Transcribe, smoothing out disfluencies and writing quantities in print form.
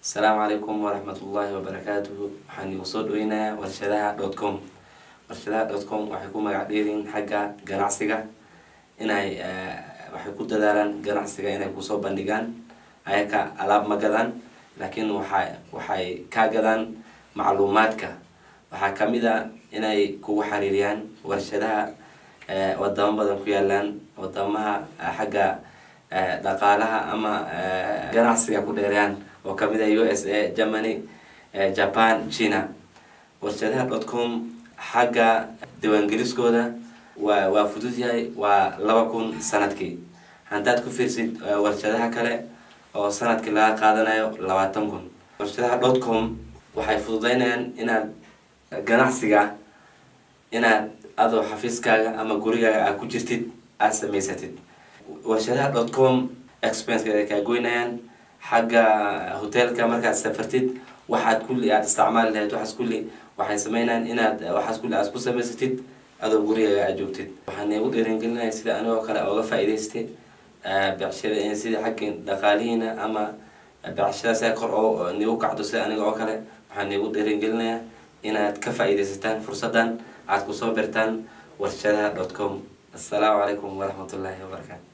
السلام عليكم ورحمة الله وبركاته. waxaan igu soo dhaweynayaa warshadaha.com. warshadaha.com waxay ku magac dheereen xagga ganacsiga inay waxay ku dadaalaan ganacsiga inay ku soo bandhigaan ayaka alaab ma gadaan laakiin waxay ka gadaan macluumaadka. waxaa kamid ah inay kugu xariiriyaan warshadaha wadamo badan ku yaalaan wadamaha xagga dhaqaalaha ama ganacsiga ku dheerayaan oo kamid ah USA, Germany, Japan, China. warshadaha.com xagga diiwaangeliskooda waa fudud yahay, waa 2000 sanadkii. hantaad ku fiirsid warshadaha kale oo sanadkii laga qaadanayo 20000. warshadaha.com waxay fududeynayaan inaad ganacsiga inaad adoo xafiiskaaga ama gurigaaga aad ku jirtid aad samaysatid. warshadaha.com expense-ka ka goynayaan xagga hotelka markaad safartid waxaad kulli aad isticmaal lahayd waxay sameynayaan inaad waxaas kulli aad ku samaysatid adoo gurigaaga aad joogtid. waxaan ugu dhiirigelinayaa sida anigoo kale uga faa'iidaystay beecshada sida xagga dhaqaalihiina ama beecshada kor oo nigu kacdo sida aniga oo kale. waxaan ugu dhiirigelinayaa inaad ka faa'iidaysataan fursadan aad ku soo birtaan warshadaha.com. السلام عليكم ورحمة الله وبركاته.